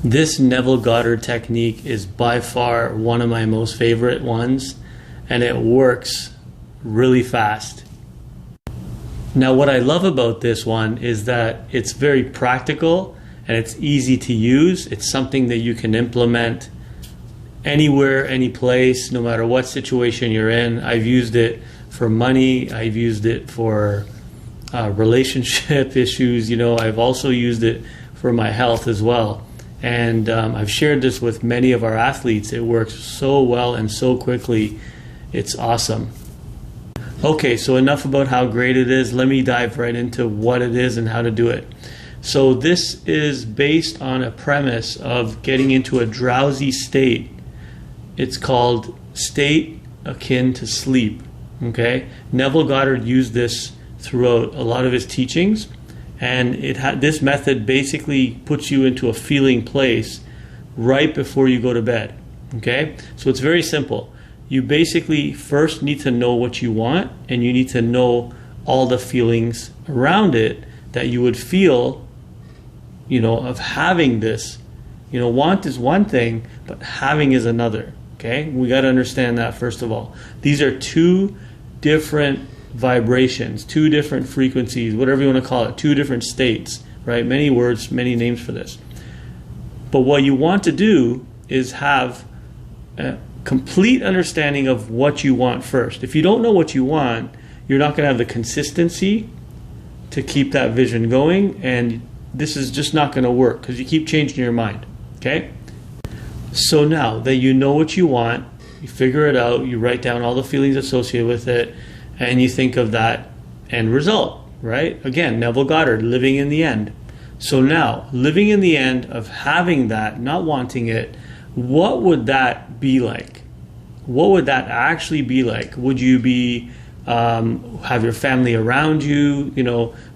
This Neville Goddard technique is by far one of my most favorite ones, and it works really fast. Now, what I love about this one is that it's very practical and it's easy to use. It's something that you can implement anywhere, any place, no matter what situation you're in. I've used it for money. I've used it for relationship issues. I've also used it for my health as well. And I've shared this with many of our athletes. It works so well and so quickly. It's awesome. Okay, so enough about how great it is. Let me dive right into what it is and how to do it. So this is based on a premise of getting into a drowsy state. It's called state akin to sleep. Okay, Neville Goddard used this throughout a lot of his teachings, and this method basically puts you into a feeling place right before you go to bed. Okay, so it's very simple. You basically first need to know what you want, and you need to know all the feelings around it that you would feel, of having this. Want is one thing, but having is another. Okay, we got to understand that first of all. These are two different vibrations, two different frequencies, whatever you want to call it, two different states, right? Many words, many names for this. But what you want to do is have a complete understanding of what you want first. If you don't know what you want, you're not going to have the consistency to keep that vision going, and this is just not going to work because you keep changing your mind. Okay? So now that you know what you want, you figure it out, you write down all the feelings associated with it, and you think of that end result, right? Again, Neville Goddard, living in the end. So now, living in the end of having that, not wanting it, what would that be like? What would that actually be like? Would you be have your family around you?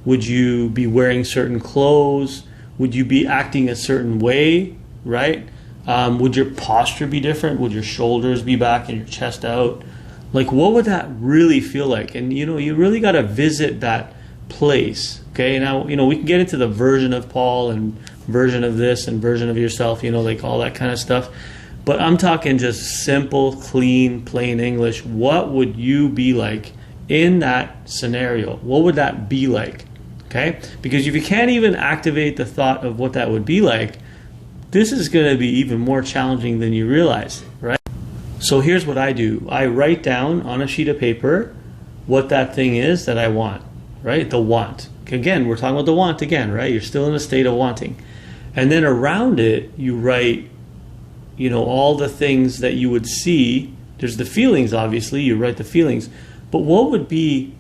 Would you be wearing certain clothes? Would you be acting a certain way, right? Would your posture be different? Would your shoulders be back and your chest out? Like, what would that really feel like? And, you really got to visit that place, okay? Now, we can get into the version of Paul and version of this and version of yourself, like all that kind of stuff. But I'm talking just simple, clean, plain English. What would you be like in that scenario? What would that be like, okay? Because if you can't even activate the thought of what that would be like, this is going to be even more challenging than you realize, right? So here's what I do. I write down on a sheet of paper what that thing is that I want, right? The want. Again, we're talking about the want again, right? You're still in a state of wanting. And then around it, you write, all the things that you would see. There's the feelings, obviously. You write the feelings. But what would be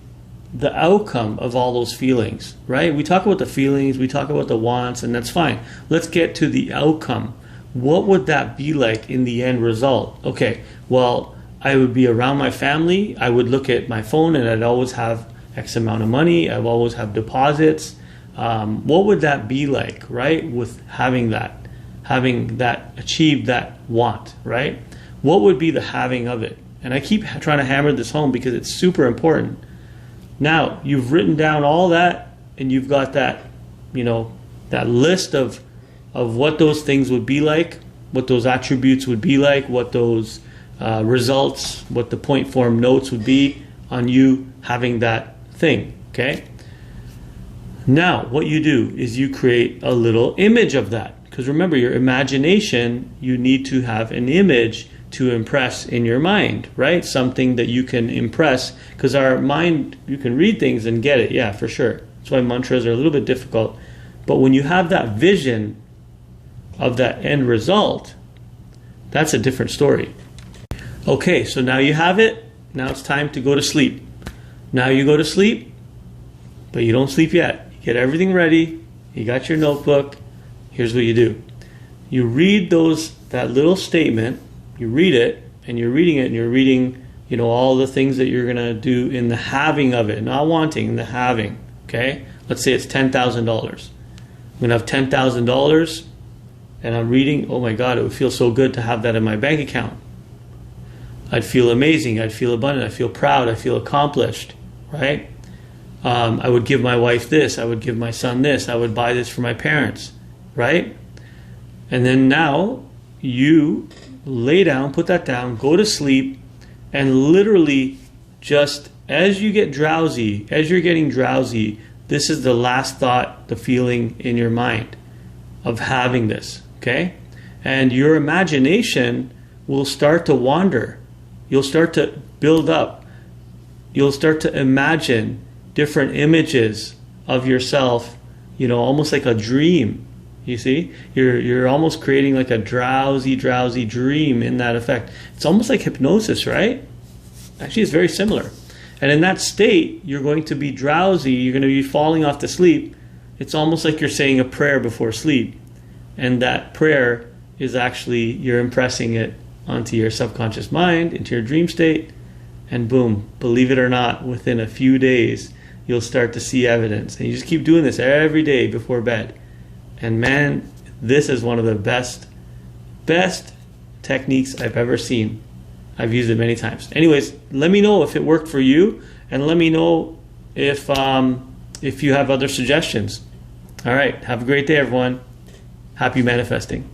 the outcome of all those feelings, right? We talk about the feelings, we talk about the wants, and that's fine. Let's get to the outcome. What would that be like in the end result? Okay, well, I would be around my family. I would look at my phone and I'd always have X amount of money. I'd always have deposits. What would that be like, right? With having that, achieved that want, right? What would be the having of it? And I keep trying to hammer this home because it's super important. Now, you've written down all that and you've got that, that list of what those things would be like, what those attributes would be like, what those results, what the point form notes would be on you having that thing, okay? Now, what you do is you create a little image of that. Because remember, your imagination, you need to have an image to impress in your mind, right? Something that you can impress, because our mind, you can read things and get it, yeah, for sure. That's why mantras are a little bit difficult. But when you have that vision of that end result, that's a different story. Okay, so now you have it. Now it's time to go to sleep. Now you go to sleep, but you don't sleep yet. You get everything ready. You got your notebook. Here's what you do. You read that little statement. You read it, and you're reading it, and you're reading, all the things that you're going to do in the having of it, not wanting, in the having, okay? Let's say it's $10,000. I'm going to have $10,000, and I'm reading, oh my God, it would feel so good to have that in my bank account. I'd feel amazing. I'd feel abundant. I feel proud. I feel accomplished, right? I would give my wife this. I would give my son this. I would buy this for my parents, right? And then now you lay down, put that down, go to sleep, and literally just as you get drowsy, as you're getting drowsy, this is the last thought, the feeling in your mind of having this, okay? And your imagination will start to wander. You'll start to build up. You'll start to imagine different images of yourself, you know, almost like a dream. You see? You're almost creating like a drowsy dream in that effect. It's almost like hypnosis, right? Actually, it's very similar. And in that state, you're going to be drowsy. You're going to be falling off to sleep. It's almost like you're saying a prayer before sleep. And that prayer is actually, you're impressing it onto your subconscious mind, into your dream state. And boom, believe it or not, within a few days, you'll start to see evidence. And you just keep doing this every day before bed. And man, this is one of the best techniques I've ever seen. I've used it many times. Anyways, let me know if it worked for you, and let me know if you have other suggestions. All right, have a great day, everyone. Happy manifesting.